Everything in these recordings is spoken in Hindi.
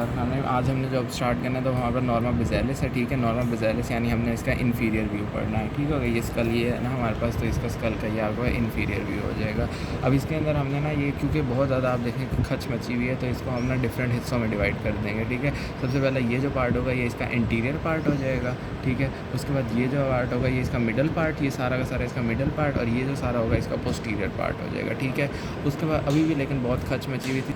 खाने में। आज हमने जब स्टार्ट करना है तो हमारे पास नॉर्मा बेसिलिस है, ठीक है। नॉर्मा बेसिलिस यानी हमने इसका इन्फीरियर व्यू पढ़ना है, ठीक हो गया। ये स्कल ये है ना हमारे पास, तो इसका स्कल का ये आपको इन्फीरियर व्यू हो जाएगा। अब इसके अंदर हमने ना ये क्योंकि बहुत ज़्यादा आप देखें कि खच मची हुई है, तो इसको हम ना डिफरेंट हिस्सों में डिवाइड कर देंगे, ठीक है। सबसे पहले ये जो पार्ट होगा ये इसका इंटीरियर पार्ट हो जाएगा, ठीक है। उसके बाद ये जो पार्ट होगा ये इसका मिडल पार्ट, ये सारा का सारा इसका मिडल पार्ट, और ये जो सारा होगा इसका पोस्टीरियर पार्ट हो जाएगा, ठीक है। उसके बाद अभी भी लेकिन बहुत खच मची हुई थी,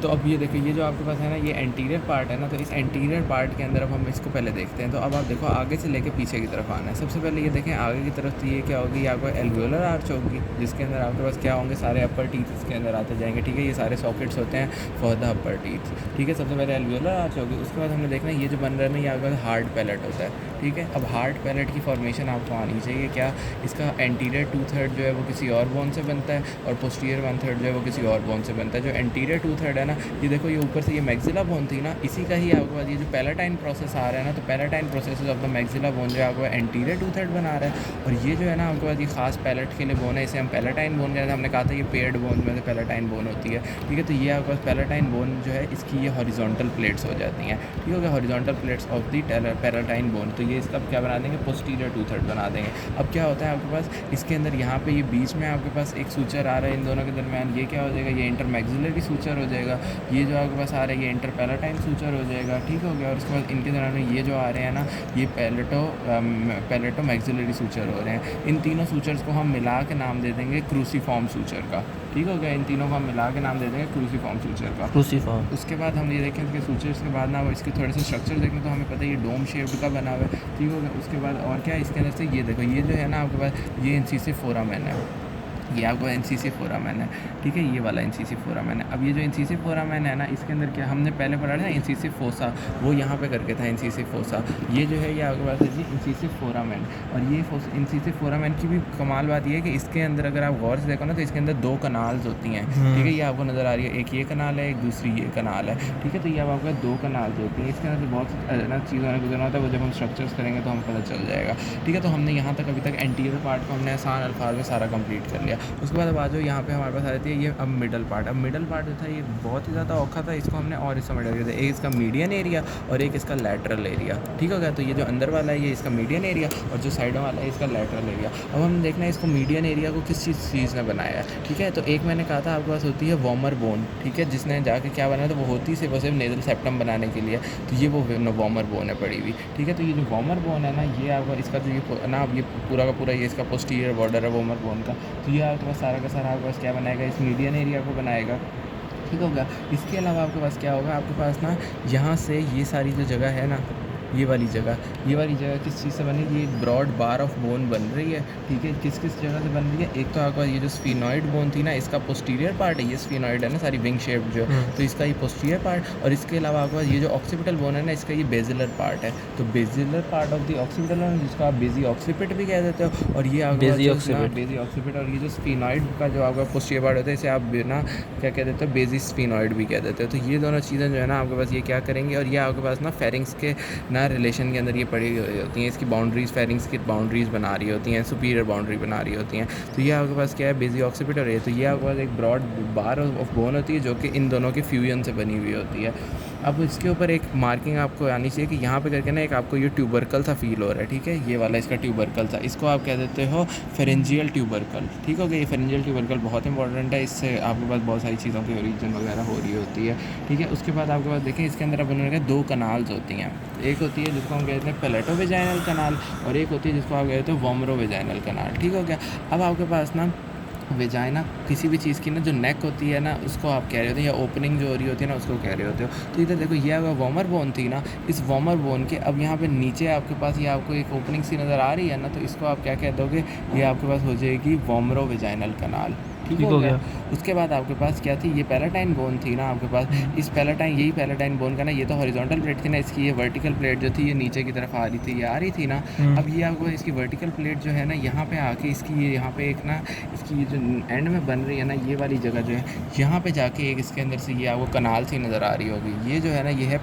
तो अब ये देखो ये जो आपके पास है ना ये एंटीरियर पार्ट है ना, तो इस एंटीरियर पार्ट के अंदर अब हम इसको पहले देखते हैं। तो अब आप देखो आगे से लेके पीछे की तरफ आना है। सबसे पहले ये देखें आगे की तरफ, तो ये क्या होगी, ये आपको एल्वियोलर आर्च होगी, जिसके अंदर आपके पास क्या होंगे, सारे अपर टीथ इसके अंदर आते जाएंगे, ठीक है। ये सारे सॉकेट्स होते हैं फॉर द अपर टीथ, ठीक है। सबसे पहले एल्वियोलर आर्च होगी। उसके बाद हमने देखना ये जो बन रहा है ना ये आपके पास हार्ड पैलेट होता है, ठीक है। अब हार्ड पैलेट की फॉर्मेशन आपको आनी चाहिए, क्या इसका एंटीरियर 2/3 जो है वो किसी और बोन से बनता है, और पोस्टीरियर 1/3 जो है वो किसी और बोन से बनता है। जो एंटीरियर 2/3 है ना, ये देखो ये ऊपर से ये मैक्सिला बोन थी ना, इसी का ही आपके पास ये जो पैलेटाइन प्रोसेस आ रहा है ना, तो palatine process of the maxilla bone जो है आपको एंटीरियर 2/3 बना रहा है। और ये जो है ना आपके पास ये खास पैलेट के लिए बोन है, इसे हम पैलेटाइन बोन कहते हैं। हमने कहा था ये पेयर्ड बोन में से पैलेटाइन बोन होती है, ठीक है। तो ये आपके पास पैलेटाइन बोन जो है इसकी ये हॉरिजॉन्टल प्लेट्स हो जाती हैं, ठीक हो गया, horizontal plates of the palatine bone. तो ये इसका क्या बना देंगे, पोस्टीरियर 2/3 बना देंगे। अब क्या होता है आपके पास इसके अंदर यहाँ पे ये बीच में आपके पास एक सूचर आ रहा है इन दोनों के दरमियान, ये क्या हो जाएगा, ये इंटरमैक्सिलरी सूचर हो जाएगा। ये जो आपके पास आ रहा है ये इंटरपैलेटाइन सूचर हो जाएगा, ठीक हो गया। और उसके बाद इनके दरमियान ये जो आ रहे हैं ना ये पैलेटो मैक्सिलरी सूचर हो रहे हैं। इन तीनों सूचर्स को हम मिला के नाम दे देंगे क्रूसीफॉर्म सूचर का, ठीक हो गया। इन तीनों को हम मिला के नाम दे देंगे क्रूसीफॉर्म सूचर का, क्रूसीफॉर्म। उसके बाद हम ये देखें इसके सूचर्स के बाद ना वो इसके थोड़े से स्ट्रक्चर देखें तो हमें पता है ये डोम शेप्ड का बना हुआ है, ठीक हो गया। उसके बाद और क्या है इसके अंदर से, ये देखो ये जो है ना आपके पास ये इंसिसिव फोरामेन है, ये आपको इंसिसिव फोरामेन है, ठीक है। ये वाला इंसिसिव फोरामेन है। अब ये जो इंसिसिव फोरामेन है ना इसके अंदर क्या हमने पहले पढ़ा था इंसिसिव फोसा, वो यहाँ पे करके था इंसिसिव फोसा। ये जो है ये आपके पास है जी इंसिसिव फोरामेन। और ये इंसिसिव फोरामेन की भी कमाल बात ये है कि इसके अंदर अगर आप गौर से देखो ना तो इसके अंदर दो कनाल्स होती हैं, ठीक है। ये आपको नज़र आ रही है, एक ये कनाल है, एक दूसरी ये कनाल है, ठीक है। तो ये अब आपके दो कनाल्स होती हैं। इसके अंदर से बहुत ना चीज़ों ने गुजरना होता है, वो जब हम स्ट्रक्चर्स करेंगे तो हमें पता चल जाएगा, ठीक है। तो हमने यहाँ तक अभी तक एंटीरियर पार्ट को हमने आसान अल्फाज में सारा कंप्लीट कर लिया। उसके बाद अब आ जाओ यहाँ पे हमारे पास आ जाती है ये अब मिडल पार्ट। अब मिडल पार्ट जो था ये बहुत ही ज़्यादा औखा था, इसको हमने और हिस्सों में डिवाइड किया था, एक इसका मीडियन एरिया और एक इसका लैटरल एरिया, ठीक हो गया। तो ये जो अंदर वाला है ये इसका मीडियन एरिया और जो साइडों वाला है इसका लैटरल एरिया। अब हम देखना है इसको मीडियन एरिया को किस चीज़ ने बनाया है, ठीक है। तो एक मैंने कहा था आपके पास होती है वॉमर बोन, ठीक है, जिसने जाके क्या बनाया तो वो होती सिर्फ और सिर्फ नेजल सेप्टम बनाने के लिए, तो ये वो वॉमर बोन है पड़ी हुई, ठीक है। तो ये जो वॉमर बोन है ना ये आपका इसका जो ये ना ये पूरा का पूरा ये इसका पोस्टीरियर बॉर्डर है वॉमर बोन का। तो ये आपके पास सारा का सारा आपके पास क्या बनाएगा, इस मीडियन एरिया को बनाएगा, ठीक होगा। इसके अलावा आपके पास क्या होगा, आपके पास ना यहाँ से ये सारी जो जगह है ना ये वाली जगह किस चीज़ से बनी, ये ब्रॉड बार ऑफ बोन बन रही है, ठीक है। किस किस जगह से बन रही है, एक तो आपका ये जो स्फीनॉइड बोन थी ना इसका पोस्टीरियर पार्ट है, ये स्फीनॉइड है ना सारी विंग शेप जो तो इसका ये पोस्टीरियर पार्ट, और इसके अलावा आपके पास ये जो ऑक्सीपिटल बोन है ना इसका ये बेजिलर पार्ट है। तो basilar part of the occipital bone जिसको आप बेजी ऑक्सीपिट भी कह देते हो, और ये आपका बेजी ऑक्सीपिट, और ये जो स्फीनॉइड का जो आपका पोस्टीरियर पार्ट होता है इसे आप ना क्या कह देते हो, बेजी स्फीनॉइड भी कह देते हो। तो ये दोनों चीज़ें जो है ना आपके पास ये क्या करेंगी, और ये आपके पास ना फेरिंग्स के ना रिलेशन के अंदर ये पड़ी हुई होती हैं, इसकी बाउंड्रीज फेरिंग्स की बाउंड्रीज बना रही होती हैं, सुपीरियर बाउंड्री बना रही होती हैं। तो ये आपके पास क्या है, बेजी ऑक्सीपिट, और ये तो ये आपके पास एक ब्रॉड बार ऑफ बोन होती है जो कि इन दोनों के फ्यूजन से बनी हुई होती है। अब इसके ऊपर एक मार्किंग आपको आनी चाहिए कि यहाँ पे करके ना एक आपको ये ट्यूबरकल सा फील हो रहा है, ठीक है। ये वाला इसका ट्यूबरकल सा, इसको आप कह देते हो फेरेंजियल ट्यूबरकल, ठीक हो गया। ये फेरेंजियल ट्यूबरकल बहुत इंपॉर्टेंट है, इससे आपके पास बहुत सारी चीज़ों की ओरिजिन वगैरह हो रही होती है, ठीक है। उसके बाद आपके पास देखें इसके अंदर अपन दो कनाल्स होती हैं, एक होती है जिसको हम कहते हैं पैलेटो वेजाइनल कनाल, और एक होती है जिसको आप कहते हो वोमरो वेजाइनल कनाल, ठीक हो गया। अब आपके पास ना वेजाइना किसी भी चीज़ की ना जो नेक होती है ना उसको आप कह रहे होते हैं, या ओपनिंग जो हो रही होती है ना उसको कह रहे होते हो। तो इधर देखो ये अगर वॉमर बोन थी ना, इस वॉमर बोन के अब यहाँ पे नीचे आपके पास ये आपको एक ओपनिंग सी नज़र आ रही है ना, तो इसको आप क्या कह दोगे, ये आपके पास हो जाएगी वोमरो वेजाइनल कनाल, ठीक हो गया। उसके बाद आपके पास क्या थी, ये पैलेटाइन बोन थी ना आपके पास, इस पैलेटाइन यही पैलेटाइन बोन का ना ये तो हॉरिजॉन्टल प्लेट थी ना, इसकी ये वर्टिकल प्लेट जो थी ये नीचे की तरफ आ रही थी, ये आ रही थी ना। अब ये आपको इसकी वर्टिकल प्लेट जो है ना यहाँ पे आके इसकी ये यहाँ पे एक ना इसकी ये जो एंड में बन रही है ना ये वाली जगह जो है यहाँ पे जाके एक इसके अंदर से ये आपको कनाल सी नज़र आ रही होगी, ये जो है ना ये है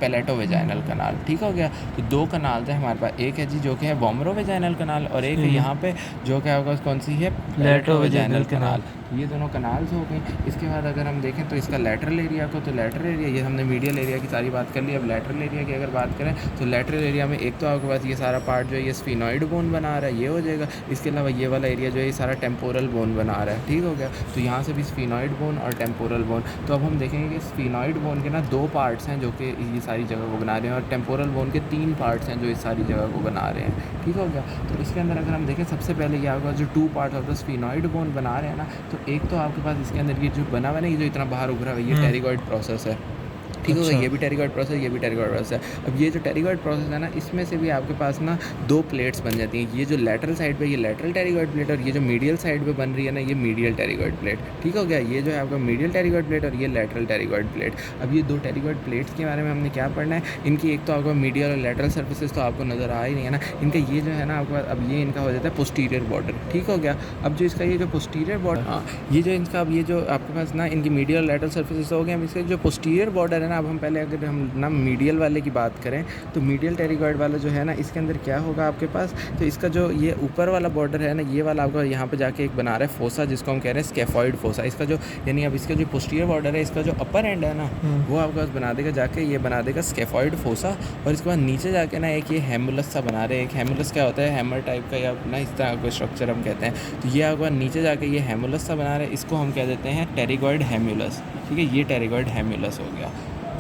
पैलेटो वेजाइनल कनाल, ठीक हो गया। तो दो कनाल थे हमारे पास, एक है जी जो कि है वोमरो वेजाइनल कनाल, और एक है यहाँ पे जो कि आपका कौन सी है, पैलेटो वेजाइनल कनाल। तो ये दोनों कनाल्स हो गई। इसके बाद अगर हम देखें तो इसका लैटरल एरिया को, तो लैटरल एरिया, ये हमने मीडियल एरिया की सारी बात कर ली। अब लैटरल एरिया की अगर बात करें तो लैटरल एरिया में एक तो आपके पास ये सारा पार्ट जो है ये स्फीनॉइड बोन बना रहा है, ये हो जाएगा। इसके अलावा ये वाला एरिया जो है ये सारा टेम्पोरल बोन बना रहा है, ठीक हो गया। तो यहाँ से भी स्फीनॉइड बोन और टेम्पोरल बोन। तो अब हम देखेंगे कि स्फीनॉइड बोन के ना 2 पार्ट्स हैं जो कि ये सारी जगह को बना रहे हैं, और टेम्पोरल बोन के 3 पार्ट्स हैं जो इस सारी जगह को बना रहे हैं, ठीक हो गया। तो इसके अंदर अगर हम देखें सबसे पहले ये आपका जो 2 part of the sphenoid bone बना रहे हैं ना, तो एक तो आपके पास इसके अंदर ये जो बना हुआ है ना, ये जो इतना बाहर उभरा हुआ है, ये टेरिगॉइड प्रोसेस है, ठीक हो गया। ये भी टेरिगॉइड प्रोसेस, ये भी टेरिगॉइड प्रोसेस है। अब ये जो टेरिगॉइड प्रोसेस है ना, इसमें से भी आपके पास ना 2 प्लेट्स बन जाती हैं। ये जो लैटरल साइड पे ये लैटरल टेरिगॉइड प्लेट, और ये जो मीडियल साइड पे बन रही है ना, ये मीडियल टेरिगॉइड प्लेट, ठीक हो गया। ये जो है आपका मीडियल टेरिगॉइड प्लेट और ये लैटरल टेरिगॉइड प्लेट। अब ये 2 टेरिगॉइड प्लेट्स के बारे में हमने क्या पढ़ना है, इनकी एक तो आपको मीडियल और लैटरल सर्फेसेस तो आपको नज़र आ ही नहीं है ना, इनका ये जो है ना आपके पास, अब ये इनका हो जाता है पोस्टीरियर बॉर्डर, ठीक हो गया। अब जो इसका ये जो पोस्टीरियर बॉर्डर, हाँ, ये जो इनका, अब ये जो आपके पास ना इनकी मीडियल और लैटरल सर्फेसेस हो गए। अब इसके जो पोस्टीरियर बॉर्डर है ना, अब हम पहले अगर हम ना मीडियल वाले की बात करें तो मीडियल टेरिगॉइड वाला जो है ना, इसके अंदर क्या होगा आपके पास, तो इसका जो ये ऊपर वाला बॉर्डर है ना, ये वाला आपका यहाँ पे जाके एक बना रहा है फोसा, जिसको हम कह रहे हैं स्कैफॉइड फोसा। इसका जो यानी अब इसका जो पोस्टीरियर बॉर्डर है, इसका जो अपर एंड है ना, वो आपके पास बना देगा जाके, ये बना देगा स्कैफॉइड फोसा। और इसके बाद नीचे जाके ना एक ये हेमुलस सा बना रहे हैं। एक हेमुलस क्या होता है, हैमर टाइप का या ना इस तरह का स्ट्रक्चर हम कहते हैं। तो ये आपके नीचे जाके ये हेमुलस सा बना रहे हैं, इसको हम कह देते हैं टेरिगॉइड हेमुलस, ठीक है। ये टेरिगॉइड हेमुलस हो गया।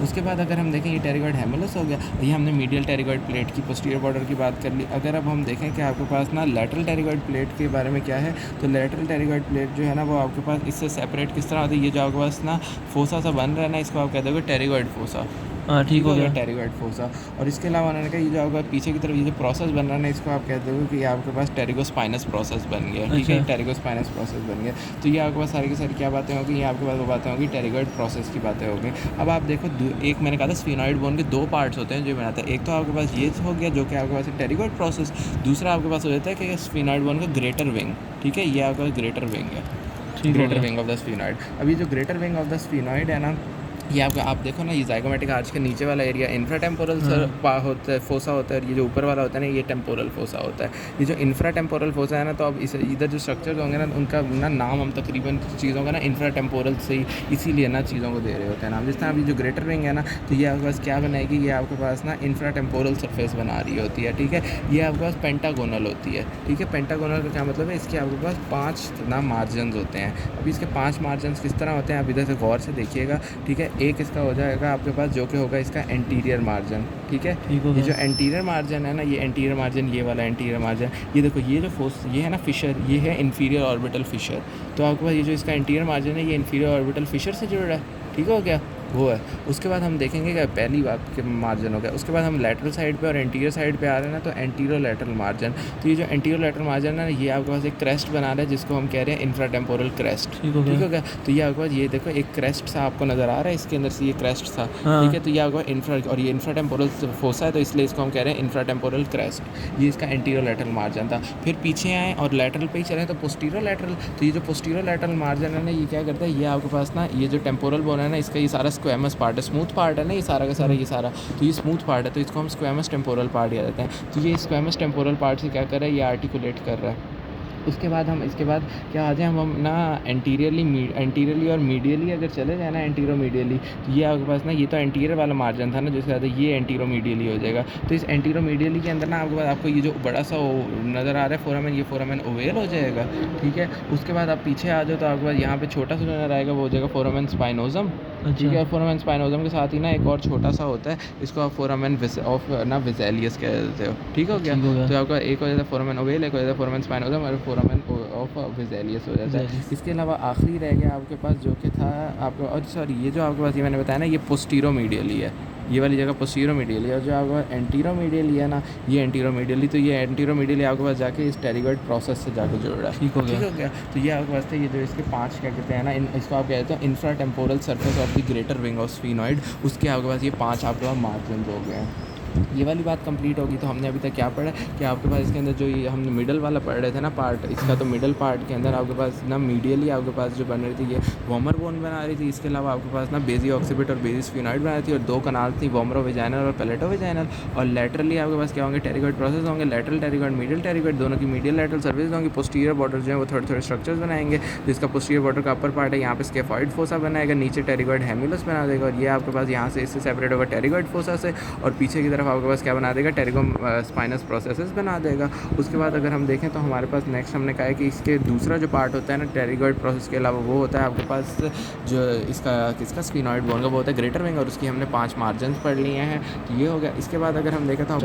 उसके बाद अगर हम देखें ये टेरिगॉइड हेमुलस हो गया। ये हमने मीडियल टेरिगॉइड प्लेट की पोस्टीरियर बॉर्डर की बात कर ली। अगर अब हम देखें कि आपके पास ना लैटरल टेरिगॉइड प्लेट के बारे में क्या है, तो लैटरल टेरिगॉइड प्लेट जो है ना, वो आपके पास इससे सेपरेट किस तरह होती है, ये जो आपके पास ना फोसा सा बन रहा है ना, इसको आप कहते हो टेरिगॉइड फोसा, हाँ, ठीक हो गया, टेरिगॉइड फोसा। और इसके अलावा उन्होंने कहा ये जो आपका पीछे की तरफ ये जो प्रोसेस बन रहा है ना, इसको आप कहते हो कि आपके पास टेरिगोस्पाइनस प्रोसेस बन गया, ठीक है। टेरिगोस्पाइनस प्रोसेस बन गया। तो ये आपके पास सारी की सारी क्या बातें होगी, ये आपके पास वो बातें होगी टेरिगॉइड प्रोसेस की बातें होगी। अब आप देखो, एक मैंने कहा था स्फीनॉइड बोन के 2 पार्ट्स होते हैं जो बनाता है। एक तो आपके पास ये हो गया जो कि आपके पास टेरिगॉइड प्रोसेस, दूसरा आपके पास हो जाता है कि स्फीनॉइड बोन का ग्रेटर विंग, ठीक है। ये आपका ग्रेटर विंग है, greater wing of the sphenoid. अब ये जो greater wing of the sphenoid है ना, ये आप देखो ना, ये ज़ाइगोमेटिक आर्च के नीचे वाला एरिया इंफ्राटेम्पोरल होता है, फोसा होता है, और ये जो ऊपर वाला होता है ना, ये टेम्पोरल फोसा होता है। ये जो इंफ्राटेम्पोरल फोसा है ना, तो अब इस इधर जो स्ट्रक्चर्स होंगे ना, उनका ना नाम हम तकरीबन चीज़ों का ना इंफ्राटेम्पोरल से ही इसीलिए ना चीज़ों को दे रहे होते हैं नाम। जिस तरह अभी जो ग्रेटर विंग है ना, तो ये आपके पास क्या बनाएगी, ये आपके पास ना इंफ्राटेम्पोरल सरफेस बना रही होती है, ठीक है। ये आपके पास पेंटागोनल होती है, ठीक है। पेंटागोनल का क्या मतलब है, इसके आपके पास 5 ना मार्जिन होते हैं। अभी इसके 5 मार्जिन किस तरह होते हैं, आप इधर से गौर से देखिएगा, ठीक है। एक इसका हो जाएगा आपके पास जो कि होगा इसका एंटीरियर मार्जिन, ठीक है। ये जो एंटीरियर मार्जिन है ना, ये एंटीरियर मार्जिन, ये वाला एंटीरियर मार्जिन, ये देखो, ये जो फोर्स ये है ना फिशर, ये है इन्फीरियर ऑर्बिटल फिशर। तो आपके पास ये जो इसका एंटीरियर मार्जिन है, ये इन्फीरियर ऑर्बिटल फिशर से जुड़ रहा है, ठीक हो गया, वो है। उसके बाद हम देखेंगे कि पहली बात के मार्जिन हो गया। उसके बाद हम लैटरल साइड पे और एंटीरियर साइड पे आ रहे हैं ना, तो एंटीरियर लैटरल मार्जिन। तो ये जो एंटीरियर लैटरल मार्जिन है ना, ये आपके पास एक क्रेस्ट बना रहा है जिसको हम कह रहे हैं इंफ्राटेम्पोरल क्रेस्ट, ठीक हो गया। तो ये आपके पास ये देखो एक क्रेस्ट सा आपको नज़र आ रहा है, इसके अंदर से ये क्रेस्ट था, ठीक है। तो ये आपको इंफ्रा, और ये इंफ्राटेम्पोरल फोसा है, तो इसलिए इसको हम कह रहे हैं इंफ्राटेम्पोरल क्रेस्ट। ये इसका एंटीरियर लैटरल मार्जिन था। फिर पीछे आए और लैटरल पे ही चले तो पोस्टीरियर लैटरल। तो ये जो पोस्टीरियर लैटरल मार्जिन है ना, ये क्या करता है, ये आपके पास ना ये जो टेम्पोरल बोन है ना, इसका ये सारा स्क्वेमस पार्ट है, स्मूथ पार्ट है ना, ये सारा का सारा, ये सारा, तो ये स्मूथ पार्ट है, तो इसको हम स्क्वेमस टेम्पोरल पार्ट कह देते हैं। तो ये स्क्वेमस टेम्पोरल पार्ट से क्या कर रहा है, ये आर्टिकुलेट कर रहा है। उसके बाद हम इसके बाद क्या आ जाए, हम ना एंटीरियरली और मीडियली अगर चले जाए ना, एंटीरो मीडियली, तो ये आपके पास ना ये तो एंटीरियर वाला मार्जिन था ना, जिसके बाद ये एंटीरो मीडियली हो जाएगा। तो इस एंटीरो मीडियली के अंदर ना आपके पास आपको ये जो बड़ा सा नज़र आ रहा है फोरामेन, ये फोरामेन ओवेल हो जाएगा, ठीक है। उसके बाद आप पीछे आ जाओ तो आपके पास यहाँ पे छोटा सा नज़र आएगा, वो हो जाएगा फोरामेन स्पाइनोजम, ठीक है। और फोरामेन स्पाइनोजम के साथ ही ना एक और छोटा सा होता है, इसको आप फोरामेन ऑफ ना विज़ेलियस कह देते हो, ठीक हो गया। तो आपका एक हो जाता है फोरामेन ओवेल, एक हो जाता है फोरामेन स्पाइनोजम, और फोरामेन ऑफ विज़ेलियस हो जाता है। इसके अलावा आखिरी रह गया आपके पास जो कि था आपका, और सॉरी, ये जो आपके पास ये मैंने बताया ना, ये पोस्टीरो मीडियली है, ये वाली जगह पोस्टीरो मीडियली है। और जो आपका एंटीरो मीडियली है ना, ये एंटीरो मीडियली, तो ये एंटीरो मीडियली आपके पास जाके इस टेरिगॉइड प्रोसेस से जाकर जुड़ रहा है, ठीक हो गया। तो ये आपके पास थे ये जो इसके 5 क्या कहते हैं ना, इसको आप कहते हैं infratemporal surface of the greater wing of sphenoid. उसके आपके पास ये 5 आपके पास मार्जिन हो गए हैं, ये वाली बात कंप्लीट होगी। तो हमने अभी तक क्या पढ़ा कि आपके पास इसके अंदर जो ये हमने मिडल वाला पढ़ रहे थे ना पार्ट, इसका तो मिडल पार्ट के अंदर आपके पास ना मीडियली आपके पास जो बन रही थी ये वॉमर बोन बना रही थी। इसके अलावा आपके पास ना बेसी ऑक्सीपिट और बेसी स्फिनॉइड बना रही थी, और 2 कनाल थी, वॉमरो वेजाइनल और पैलेटो वेजाइनल। और लेटरली आपके पास क्या होंगे, टेरिगॉइड प्रोसेस होंगे, लेटरल टेरिगॉइड, मीडियल टेरिगॉइड, दोनों की मीडियल लेटरल सर्विस होंगी। पोस्टीरियर बॉर्डर जो है वो थोड़े स्ट्रक्चर्स बनाएंगे, जिसका पोस्टीरियर बॉर्डर का अपर पार्ट है यहाँ पे स्केफॉइड फोसा बनाएगा, नीचे टेरिगॉइड हेमिलस बना देगा, और ये आपके पास यहाँ से इससे सेपरेट होगा टेरिगॉइड फोसा से, और पीछे की तरफ आपके पास क्या बना देगा, टेरिगोम स्पाइनस प्रोसेसेस बना देगा। उसके बाद अगर हम देखें तो हमारे पास नेक्स्ट हमने कहा है कि इसके दूसरा जो पार्ट होता है ना टेरिगॉइड प्रोसेस के अलावा, वो होता है आपके पास जो इसका स्फिनॉइड बोन का वो होता है ग्रेटर विंग, और उसकी हमने 5 मार्जिन पढ़ लिए हैं। तो ये हो गया। इसके बाद अगर हम देखें तो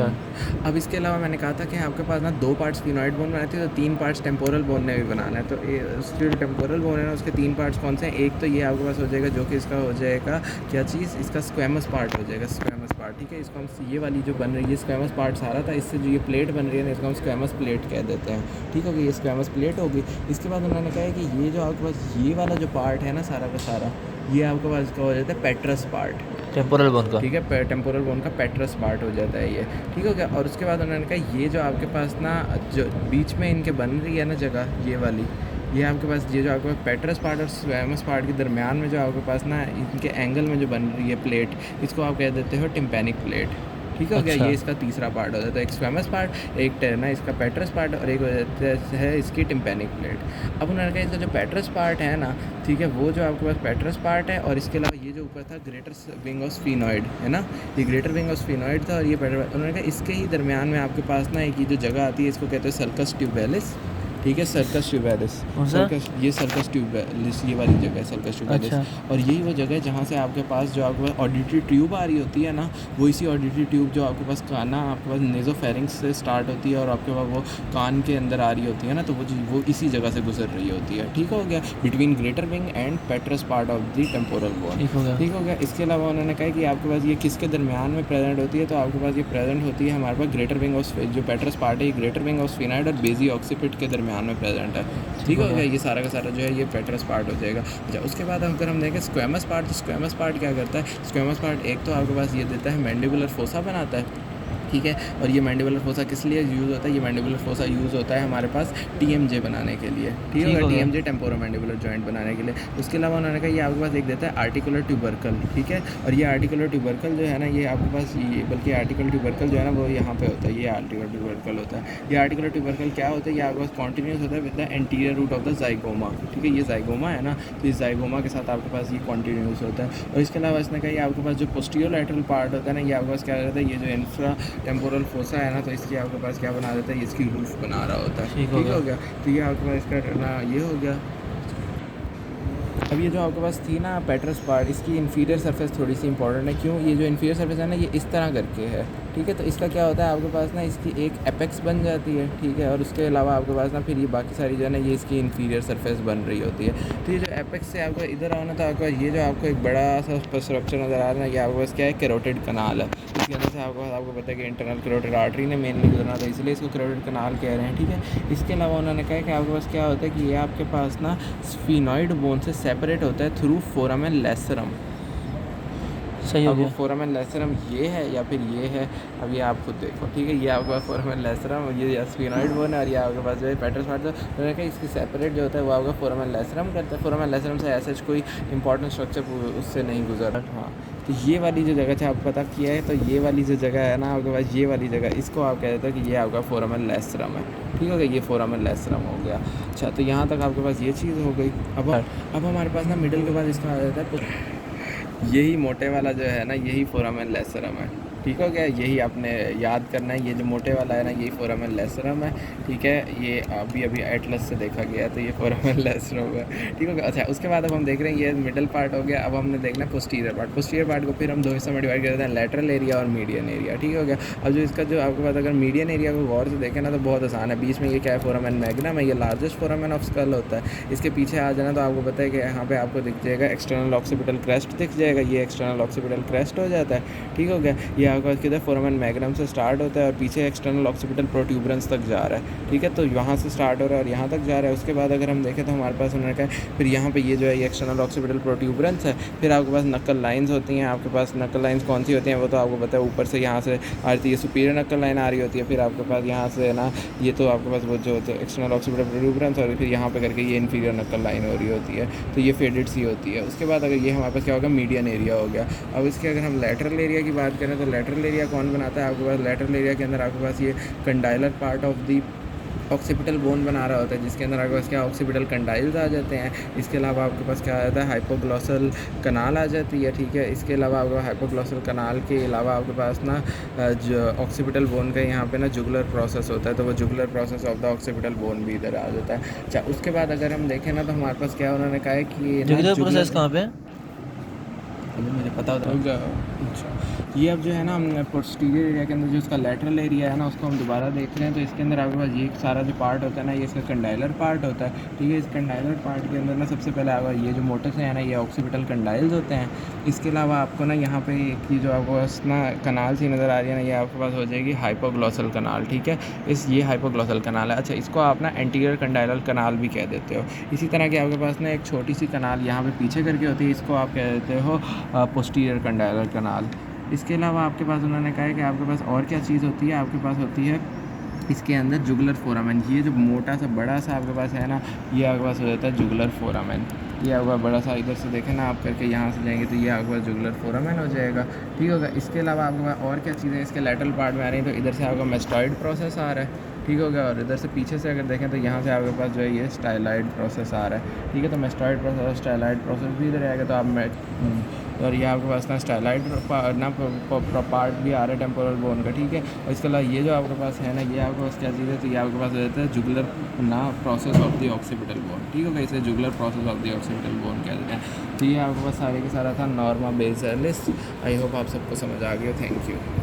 अब इसके अलावा मैंने कहा था कि आपके पास ना 2 पार्ट स्फिनॉइड बोन बनाए थे, तो 3 पार्ट्स टेम्पोरल बोन ने भी बनाना है। तो उसके जो टेम्पोरल बोन है ना उसके 3 पार्ट्स कौन से हैं, एक तो ये आपके पास हो जाएगा जो कि इसका हो जाएगा क्या चीज़, इसका स्क्वैमस पार्ट हो जाएगा, स्क्वैमस पार्ट। ठीक है, इसको हम ये वाली जो बन रही है स्क्वैमस पार्ट सारा था, इससे जो ये प्लेट बन रही है ना इसको हम स्क्वैमस प्लेट कह देते हैं। ठीक है, ये स्क्वैमस प्लेट होगी। इसके बाद उन्होंने कहा है कि ये जो आपके पास ये वाला जो पार्ट है ना सारा का सारा, ये आपके पास इसका हो जाता है पेट्रस पार्ट, टेम्पोरल बोन का। ठीक है, टेम्पोरल बोन का पेट्रस पार्ट हो जाता है ये। ठीक हो गया। और उसके बाद उन्होंने कहा ये जो आपके पास ना जो बीच में इनके बन रही है ना जगह, ये वाली, ये आपके पास ये जो आपके पास पेट्रस पार्ट और स्क्वैमस पार्ट के दरमियान में जो आपके पास ना इनके एंगल में जो बन रही है प्लेट, इसको आप कह देते हो टिम्पैनिक प्लेट। ठीक हो गया। अच्छा। ये इसका तीसरा पार्ट हो जाता है, एक स्क्वैमस पार्ट, एक ना इसका पेट्रस पार्ट, और एक हो जाता है इसकी टिम्पैनिक प्लेट। अब उन्होंने कहा इसका जो पेट्रस पार्ट है ना, ठीक है, वो जो आपके पास पेट्रस पार्ट है, और इसके अलावा ये जो ऊपर था ग्रेटर विंग ऑफ स्फिनॉइड है ना, ये ग्रेटर विंग ऑफ स्फिनॉइड था, और ये पेट्रस। उन्होंने कहा इसके ही दरमियान में आपके पास ना एक ये जो जगह आती है इसको कहते हैं सर्कस ट्यूबेलिस। ठीक है, सर्कस ट्यूबेलिस, सर्कस, ये सर्कस ट्यूबेलिस ये वाली जगह है, सर्कस ट्यूबेलिस। अच्छा। और यही वो जगह है जहाँ से आपके पास जो आपके पास ऑडिटरी ट्यूब आ रही होती है ना, वो इसी ऑडिटरी ट्यूब जो आपके पास कान आपके पास नेजोफेरिंक्स से स्टार्ट होती है और आपके पास वो कान के अंदर आ रही होती है ना, तो वो इसी जगह से गुजर रही होती है। ठीक हो गया, between greater wing and पेट्रस part of the temporal bone. ठीक हो गया। इसके अलावा उन्होंने कहा कि आपके पास ये किसके दरमियान में प्रेजेंट होती है, तो आपके पास ये प्रेजेंट होती है हमारे पास ग्रेटर विंग ऑफ जो पेट्रस पार्ट है, ये ग्रेटर विंग ऑफ स्फिनॉइड और बेसी ऑक्सीपिट के दरमियान में प्रेजेंट है। ठीक हो गया। ये सारा का सारा जो है ये पेट्रस पार्ट हो जाएगा। अच्छा, उसके बाद अगर हम देखें स्क्वैमस पार्ट, तो स्क्वैमस पार्ट क्या करता है, स्क्वैमस पार्ट एक तो आपके पास ये देता है मैंडिबुलर फोसा बनाता है। ठीक है, और ये मैंडिबुलर फोसा किस लिए यूज़ होता है, ये मैंडिबुलर फोसा यूज़ होता है हमारे पास TMJ बनाने के लिए। ठीक है, TMJ टेम्पोरोमैंडिबुलर जॉइंट बनाने के लिए। उसके अलावा उन्होंने कहा ये आपके पास एक देता है आर्टिकुलर ट्यूबरकल। ठीक है, और ये आर्टिकुलर ट्यूबरकल जो है ना, ये आपके पास ये बल्कि आर्टिकुलर ट्यूबरकल जो है ना वो यहाँ पे होता है, ये आर्टिकुलर ट्यूबरकल होता है। ये आर्टिकुलर ट्यूबरकल क्या होता है, ये आपके पास कॉन्टीन्यूस होता है with the anterior root of the zygoma. ठीक है, ये जाइगोमा है ना, तो इस जाइगोमा के साथ आपके पास ये कॉन्टीन्यूस होता है। और इसके अलावा इसने कहा ये आपके पास जो पोस्टीरियर लैटरल पार्ट होता है ना, ये आपके पास क्या रहता है, ये जो इंफ्रा टेम्पोरल फोसा है ना, तो इसकी आपके पास क्या बना देता है, ये इसकी रूफ बना रहा होता है। ठीक हो गया। तो ये आपके पास इसका ना ये हो गया। अब ये जो आपके पास थी ना पेट्रस पार्ट, इसकी इन्फीरियर सरफेस थोड़ी सी इंपॉर्टेंट है। क्यों, ये जो इन्फीरियर सरफेस है ना ये इस तरह करके है। ठीक है, तो इसका क्या होता है आपके पास ना इसकी एक एपेक्स बन जाती है। ठीक है, और उसके अलावा आपके पास ना फिर ये बाकी सारी जो है ना ये इसकी इन्फीरियर सरफेस बन रही होती है। तो ये जो एपेक्स से आपको इधर आना था, आपका ये जो आपको एक बड़ा सा स्ट्रक्चर नज़र आ रहा है, ये आपके पास क्या है, कैरोटिड कनाल है। इसके अंदर से आपको पता है कि इंटरनल कैरोटिड आर्टरी ने मेनली गुजरना था, इसलिए इसको कैरोटिड कनाल कह रहे हैं। ठीक है, इसके अलावा उन्होंने कहा कि आपके पास क्या होता है कि ये आपके पास ना स्फिनॉइड बोन से सेपरेट होता है थ्रू फोरामेन लेसरम। सही हो गया। फोरामेन लेसरम ये है या फिर ये है, अब ये आप खुद देखो। ठीक है, ये आपके पास फोरामेन लेसरम, ये स्फिनॉइड बोन है, और ये आपके पास जो है पेट्रस पार्ट। तो मैंने कहा इसकी सेपरेट जो होता है वो आपका फोरामेन लेसरम करता है। फोरामेन लेसरम से ऐसा कोई इंपॉर्टेंट स्ट्रक्चर उससे नहीं गुजरा। हाँ, तो ये वाली जो जगह थी आपको पता किया है, तो ये वाली जो जगह है ना आपके पास, ये वाली जगह इसको आप कह देते हो कि ये आपका फोरामेन लेसरम है। ठीक हो गया, ये फोरामेन लेसरम हो गया। अच्छा, तो यहाँ तक आपके पास ये चीज़ हो गई। अब हमारे पास ना मिडल के बाद इसका आ जाता है यही मोटे वाला जो है ना, यही फोरामेन लेसरम है। ठीक हो गया, यही आपने याद करना है, ये जो मोटे वाला है ना यही फोरामेन लेसरम है। ठीक है, ये अभी एटलस से देखा गया तो ये फोरामेन लेसरम है। ठीक हो गया। अच्छा, उसके बाद अब हम देख रहे हैं ये मिडल पार्ट हो गया। अब हमने देखना है पोस्टीरियर पार्ट। पोस्टीरियर पार्ट को फिर हम 2 हिस्सों में डिवाइड कर देते हैं, लेटरल एरिया और मीडियन एरिया। ठीक हो गया। अब जो इसका जो आपके पास अगर मीडियन एरिया को गौर से देखें ना तो बहुत आसान है। बीच में ये क्या है, फोरामेन मैग्नम है, ये लार्जेस्ट फोरामेन ऑफ स्कल होता है। इसके पीछे आ जाना तो आपको पता है कि यहाँ पे आपको दिख जाएगा एक्सटर्नल ऑक्सीपिटल क्रेस्ट दिख जाएगा, ये एक्सटर्नल ऑक्सीपिटल क्रेस्ट हो जाता है। ठीक हो गया। ये आपके पास किधर फोरामेन मैग्नम से स्टार्ट होता है और पीछे एक्सटर्नल ऑक्सीपिटल प्रोट्यूबरेंस तक जा रहा है, ठीक है। तो वहाँ से स्टार्ट हो रहा है और यहाँ तक जा रहा है। उसके बाद अगर हम देखें तो हमारे पास उन्होंने कहा फिर यहाँ पे ये जो है ये एक्सटर्नल ऑक्सीपिटल प्रोट्यूबरेंस है। फिर आपके पास नक्कल लाइंस होती हैं। आपके पास नक्कल लाइंस कौन सी होती हैं वो तो आपको पता है, ऊपर से यहाँ से आ रही है सुपीरियर नक्कल लाइन आ रही होती है। फिर आपके पास यहाँ से ना ये तो आपके पास वो जो होता है एक्सटर्नल ऑक्सीपिटल प्रोट्यूबरेंस, और फिर यहाँ पे करके ये इन्फीरियर नक्कल लाइन हो रही होती है, तो ये फेडेड सी होती है। उसके बाद अगर ये हमारे पास क्या होगा, मीडियन एरिया हो गया। अब इसके अगर हम लैटरल एरिया की बात करें तो लैटरल एरिया कौन बनाता है, आपके पास लैटरल एरिया के अंदर आपके पास ये condylar part of the occipital bone बना रहा होता है, जिसके अंदर आपके पास क्या ऑक्सीपिटल कंडाइल्स आ जाते हैं। इसके अलावा आपके पास क्या आ जाता है, हाइपोग्लॉसल कनाल आ जाती है, ठीक है। इसके अलावा आपके हाइपोग्लॉसल कनाल के अलावा आपके पास ना जो ऑक्सीपिटल बोन का यहाँ पे ना जुगुलर प्रोसेस होता है, तो वो jugular process of the occipital bone भी इधर आ जाता है। अच्छा, उसके बाद अगर हम देखें ना तो हमारे पास क्या उन्होंने कहा है कि जुगुलर प्रोसेस कहाँ पे है? अभी मुझे पता होता है। ये अब जो है ना हम पोस्टीरियर एरिया के अंदर जो इसका लैटरल एरिया है ना उसको हम दोबारा देख रहे हैं, तो इसके अंदर आपके पास ये सारा जो पार्ट होता है ना ये इसका कंडाइलर पार्ट होता है, ठीक है। इस कंडाइलर पार्ट के अंदर ना सबसे पहले आपका ये जो मोटर से है ना ये ऑक्सीपिटल कंडाइल्स होते हैं। इसके अलावा आपको ना यहाँ पे एक ये जो आपको पास ना कनाल सी नज़र आ रही है ना, ये आपके पास हो जाएगी हाइपोग्लॉसल कनाल, ठीक है। ये हाइपोग्लॉसल कनाल है। अच्छा, इसको आप ना एंटीरियर कंडाइलर कनाल भी कह देते हो। इसी तरह के आपके पास ना एक छोटी सी कनाल यहाँ पे पीछे करके होती है, इसको आप कह देते हो पोस्टीरियर कंडाइलर कनाल। इसके अलावा आपके पास उन्होंने कहा है कि आपके पास और क्या चीज़ होती है, आपके पास होती है इसके अंदर जुगुलर फोरामेन। ये जो मोटा सा बड़ा सा आपके पास है ना ये आपके पास हो जाता है जुगुलर फोरामेन। ये आपका बड़ा सा इधर से देखें ना आप करके यहाँ से जाएंगे तो ये आपके पास जुगुलर फोरामेन हो जाएगा, ठीक होगा। इसके अलावा आपके पास और क्या चीज़ें इसके लैटरल पार्ट में आ रही हैं, तो इधर से आपका मेस्टॉइड प्रोसेस आ रहा है, ठीक हो गया। और इधर से पीछे से अगर देखें तो यहाँ से आपके पास जो है ये स्टाइलाइड प्रोसेस आ रहा है, ठीक है। तो मेस्टॉइड प्रोसेस और स्टाइलाइड प्रोसेस भी इधर आएगा, तो आप और ये आपके पास ना स्टाइलाइड ना पार्ट भी आ रहा है टेम्पोरल बोन का, ठीक है। और इसके अलावा ये जो आपके पास है ना ये आपके पास क्या चीज़ है, तो ये आपके पास हो जाता है जुगुलर ना process of the occipital bone, ठीक है। इसे jugular process of the occipital bone कह देते हैं। तो ये आपके पास सारे के सारा था नॉर्मा बेसिस। आई होप आप सबको समझ आ गया। Thank you.